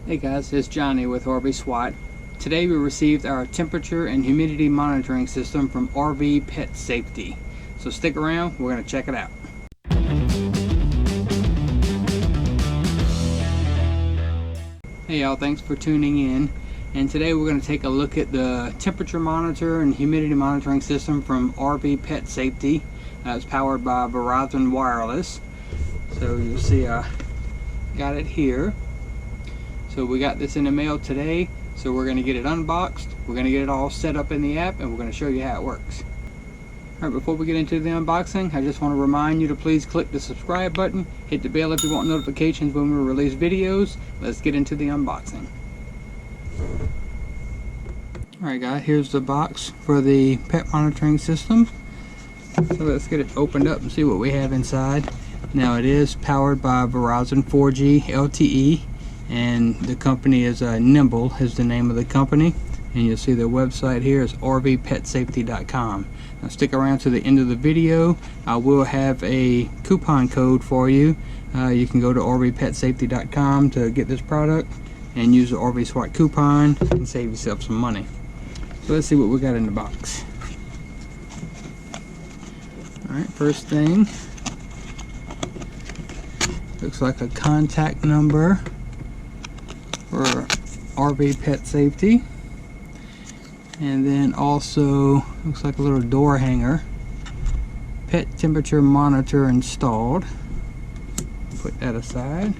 Hey guys, it's Johnny with RV SWAT. Today we received our temperature and humidity monitoring system from RV Pet Safety. So stick around, we're going to check it out. Hey y'all, thanks for tuning in. And today we're going to take a look at the temperature monitor and humidity monitoring system from RV Pet Safety. It's powered by Verizon Wireless. So you'll see I got it here. So we got this in the mail today, so we're going to get it unboxed, we're going to get it all set up in the app, and we're going to show you how it works. Alright, before we get into the unboxing, I just want to remind you to please click the subscribe button, hit the bell if you want notifications when we release videos. Let's get into the unboxing. Alright guys, here's the box for the pet monitoring system. So let's get it opened up and see what we have inside. Now it is powered by Verizon 4G LTE. And the company is Nimble is the name of the company, and you'll see the website here is rvpetsafety.com. Now stick around to the end of the video. I will have a coupon code for you. You can go to rvpetsafety.com to get this product and use the RV SWAT coupon and save yourself some money. So let's see what we got in the box. Alright, first thing, looks like a contact number for RV Pet Safety, and then also looks like a little door hanger. Pet temperature monitor installed. Put that aside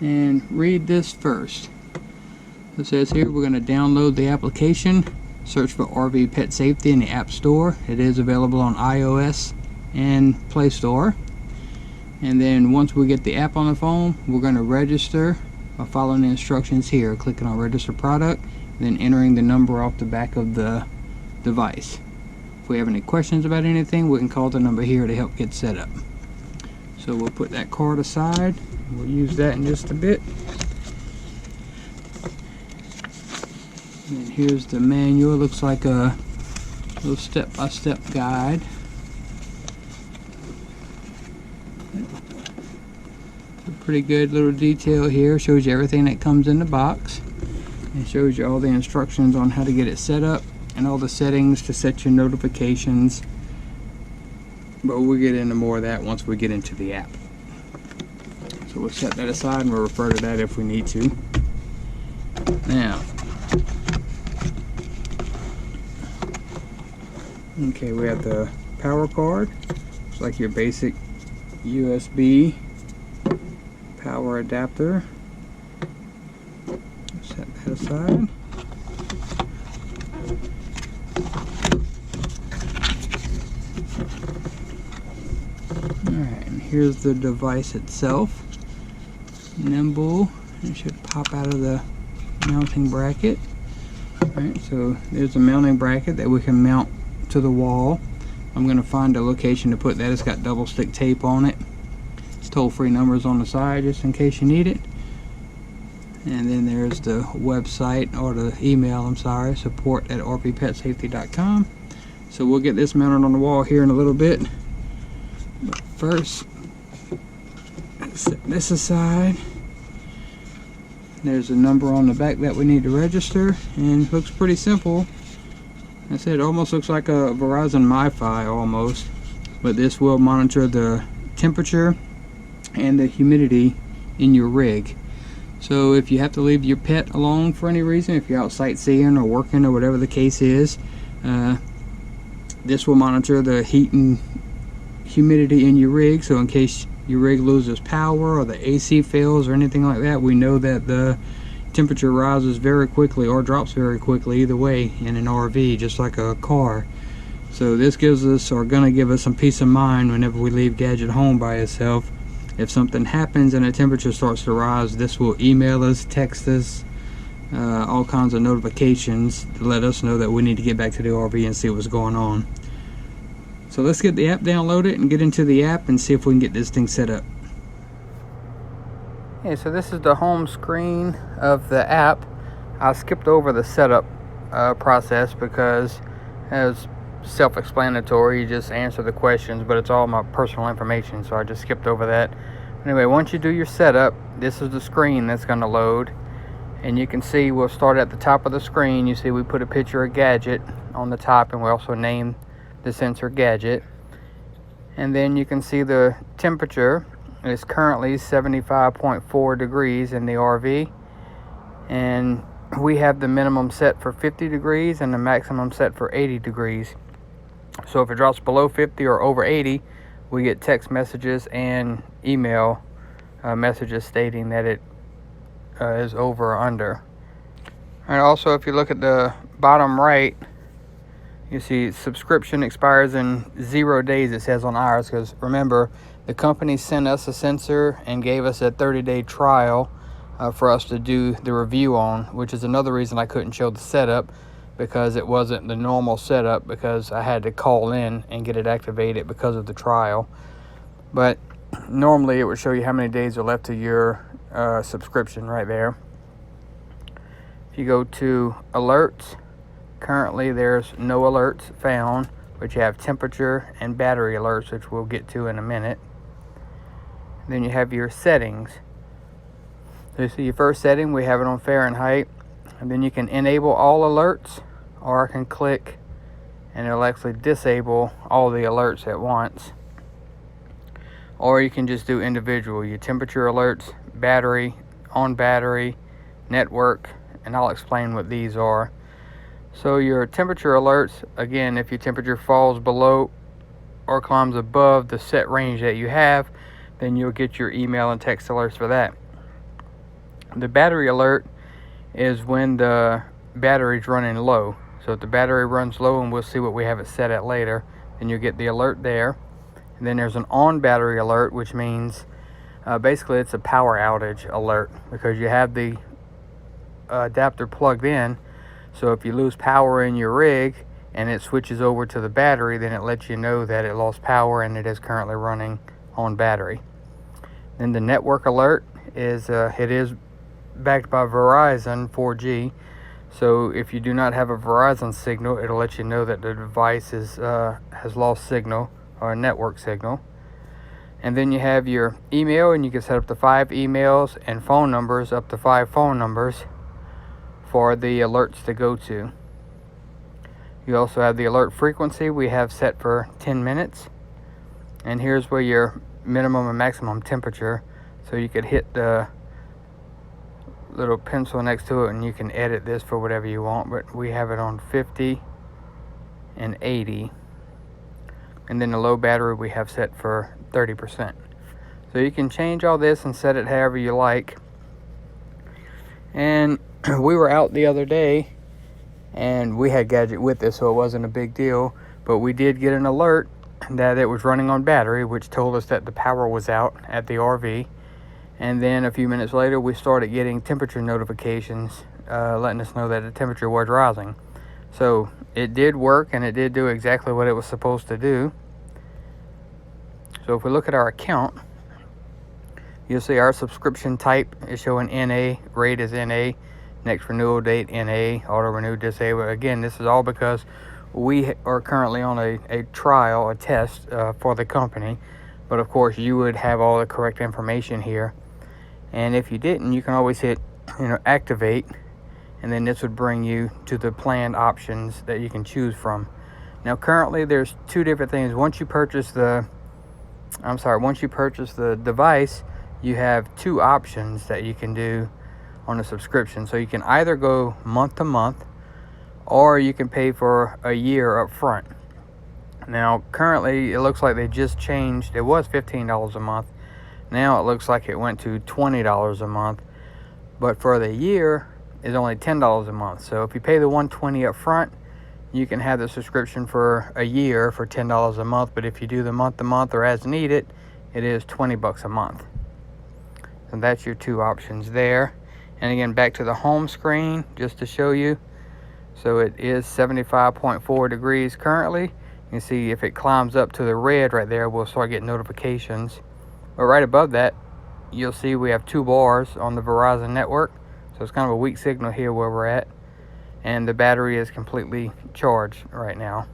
and read this first. It says here we're going to download the application, search for RV Pet Safety in the App Store. It is available on iOS and Play Store. And then once we get the app on the phone, we're going to register by following the instructions here, clicking on register product, then entering the number off the back of the device. If we have any questions about anything, we can call the number here to help get set up. So we'll put that card aside. We'll use that in just a bit. And here's the manual. Looks like a little step-by-step guide. Pretty good little detail here. Shows you everything that comes in the box and shows you all the instructions on how to get it set up and all the settings to set your notifications, but we'll get into more of that once we get into the app. So we'll set that aside and we'll refer to that if we need to. Now, okay, we have the power cord. Looks like your basic USB power adapter. Set that aside. Alright, and here's the device itself. Nimble. It should pop out of the mounting bracket. Alright, so there's a mounting bracket that we can mount to the wall. I'm going to find a location to put that. It's got double stick tape on it. Toll-free numbers on the side just in case you need it. And then there's the website, or the email, I'm sorry, support@rvpetsafety.com. So we'll get this mounted on the wall here in a little bit. But first, let's set this aside. There's a number on the back that we need to register, and it looks pretty simple. I said it almost looks like a Verizon MiFi almost, but this will monitor the temperature and the humidity in your rig. So if you have to leave your pet alone for any reason, if you're out sightseeing or working or whatever the case is, this will monitor the heat and humidity in your rig. So in case your rig loses power or the AC fails or anything like that, we know that the temperature rises very quickly or drops very quickly either way in an RV, just like a car. So this gives us, or gonna give us, some peace of mind whenever we leave Gadget home by itself. If something happens and the temperature starts to rise, this will email us, text us, all kinds of notifications to let us know that we need to get back to the RV and see what's going on. So let's get the app downloaded and get into the app and see if we can get this thing set up. Okay, so this is the home screen of the app. I skipped over the setup process because as self-explanatory. You just answer the questions, but it's all my personal information, so I just skipped over that. Anyway, once you do your setup, this is the screen that's going to load. And you can see we'll start at the top of the screen. You see we put a picture of Gadget on the top, and we also named the sensor Gadget. And then you can see the temperature is currently 75.4 degrees in the RV. And we have the minimum set for 50 degrees and the maximum set for 80 degrees. So if it drops below 50 or over 80, we get text messages and email messages stating that it is over or under. And also, if you look at the bottom right, you see subscription expires in 0 days, it says on ours, because remember, the company sent us a sensor and gave us a 30-day trial for us to do the review on, which is another reason I couldn't show the setup, because it wasn't the normal setup, because I had to call in and get it activated because of the trial. But normally it would show you how many days are left to your subscription right there. If you go to alerts, currently there's no alerts found, but you have temperature and battery alerts, which we'll get to in a minute. Then you have your settings. So you see your first setting, we have it on Fahrenheit, and then you can enable all alerts, or I can click and it'll actually disable all the alerts at once. Or you can just do individual, your temperature alerts, battery, on battery, network, and I'll explain what these are. So your temperature alerts, again, if your temperature falls below or climbs above the set range that you have, then you'll get your email and text alerts for that. The battery alert is when the battery's running low. So if the battery runs low, and we'll see what we have it set at later, then you'll get the alert there. And then there's an on battery alert, which means basically it's a power outage alert, because you have the adapter plugged in. So if you lose power in your rig and it switches over to the battery, then it lets you know that it lost power and it is currently running on battery. Then the network alert is it is backed by Verizon 4G. So if you do not have a Verizon signal, it'll let you know that the device is has lost signal, or a network signal. And then you have your email, and you can set up to 5 emails, and phone numbers, up to 5 phone numbers for the alerts to go to. You also have the alert frequency we have set for 10 minutes. And here's where your minimum and maximum temperature. So you could hit the little pencil next to it and you can edit this for whatever you want, but we have it on 50 and 80. And then the low battery we have set for 30%. So you can change all this and set it however you like. And we were out the other day and we had Gadget with us, so it wasn't a big deal, but we did get an alert that it was running on battery, which told us that the power was out at the RV. And then a few minutes later we started getting temperature notifications letting us know that the temperature was rising. So it did work, and it did do exactly what it was supposed to do. So if we look at our account, you'll see our subscription type is showing NA, rate is NA, next renewal date NA, auto renew disabled. Again, this is all because we are currently on a trial, a test for the company. But of course you would have all the correct information here. And if you didn't, you can always hit activate, and then this would bring you to the planned options that you can choose from. Now currently there's 2 different things. Once you purchase the device, you have 2 options that you can do on a subscription. So you can either go month to month, or you can pay for a year up front. Now currently it looks like they just changed. It was $15 a month. Now it looks like it went to $20 a month, but for the year is only $10 a month. So if you pay the $120 up front, you can have the subscription for a year for $10 a month. But if you do the month to month or as needed, it is $20 a month. So that's your 2 options there. And again, back to the home screen just to show you. So it is 75.4 degrees currently. You can see if it climbs up to the red right there, we'll start getting notifications. But right above that, you'll see we have 2 bars on the Verizon network. So it's kind of a weak signal here where we're at. And the battery is completely charged right now.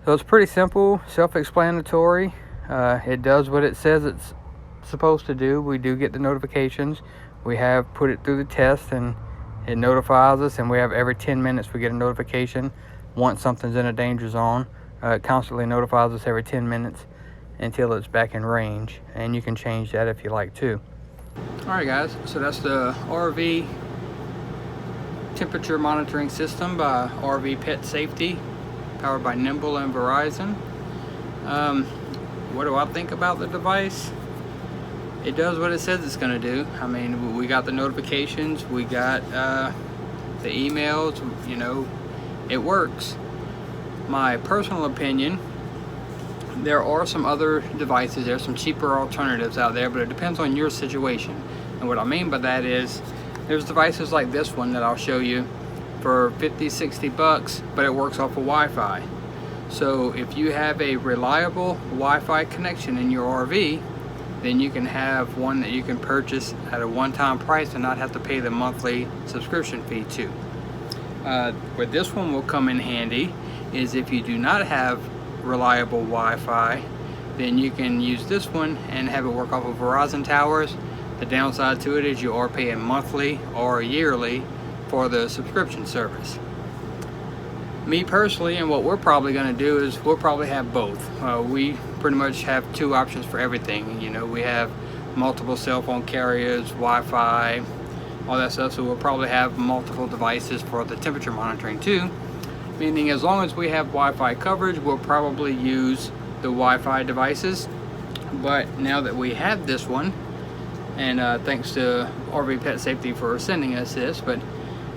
So it's pretty simple, self-explanatory. It does what it says supposed to do. We do get the notifications. We have put it through the test, and it notifies us, and we have every 10 minutes we get a notification once something's in a danger zone. It constantly notifies us every 10 minutes until it's back in range, and you can change that if you like to. Alright guys, so that's the RV temperature monitoring system by RV Pet Safety, powered by Nimble and Verizon. What do I think about the device? It does what it says it's going to do. I mean, we got the notifications, we got the emails, you know, it works. My personal opinion, there are some other devices, there's some cheaper alternatives out there, but it depends on your situation. And what I mean by that is, there's devices like this one that I'll show you for 50, 60 bucks, but it works off of Wi-Fi. So if you have a reliable Wi-Fi connection in your RV, then you can have one that you can purchase at a one-time price and not have to pay the monthly subscription fee to. Where this one will come in handy is if you do not have reliable Wi-Fi, then you can use this one and have it work off of Verizon towers. The downside to it is you are paying monthly or yearly for the subscription service. Me personally, and what we're probably going to do is we'll probably have both. We pretty much have two options for everything. You know, we have multiple cell phone carriers, Wi-Fi, all that stuff, so we'll probably have multiple devices for the temperature monitoring too. Meaning as long as we have Wi-Fi coverage, we'll probably use the Wi-Fi devices. But now that we have this one, and thanks to RV Pet Safety for sending us this, but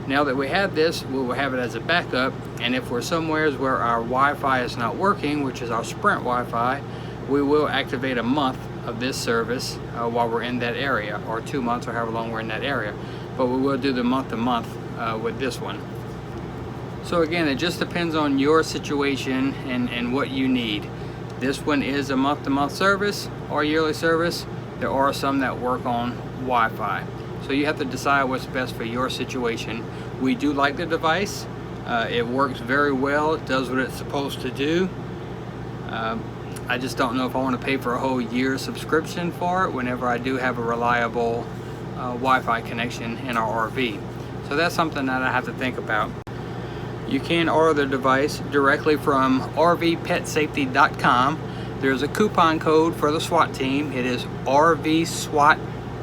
now that we have this, we will have it as a backup. And if we're somewhere where our Wi-Fi is not working, which is our Sprint Wi-Fi, we will activate a month of this service while we're in that area, or 2 months, or however long we're in that area. But we will do the month-to-month with this one. So again, it just depends on your situation and what you need. This one is a month-to-month service or yearly service. There are some that work on Wi-Fi. So you have to decide what's best for your situation. We do like the device. It works very well. It does what it's supposed to do. I just don't know if I want to pay for a whole year subscription for it whenever I do have a reliable Wi-Fi connection in our RV. So that's something that I have to think about. You can order the device directly from rvpetsafety.com. There's a coupon code for the SWAT team. It is RV SWAT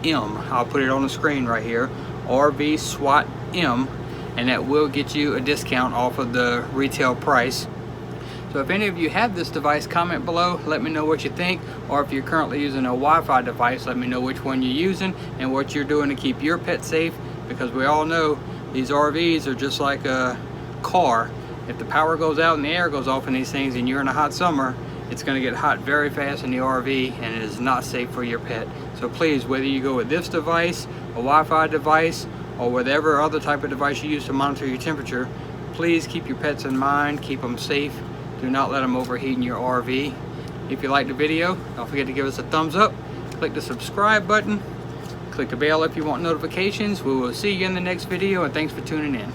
M. I'll put it on the screen right here, RV SWAT M, and that will get you a discount off of the retail price. So if any of you have this device, comment below, let me know what you think, or if you're currently using a Wi-Fi device, let me know which one you're using and what you're doing to keep your pet safe, because we all know these RVs are just like a car. If the power goes out and the air goes off in these things and you're in a hot summer, it's going to get hot very fast in the RV, and it is not safe for your pet. So please, whether you go with this device, a Wi-Fi device, or whatever other type of device you use to monitor your temperature, please keep your pets in mind, keep them safe. Do not let them overheat in your RV. If you liked the video, don't forget to give us a thumbs up, click the subscribe button, click the bell if you want notifications. We will see you in the next video, and thanks for tuning in.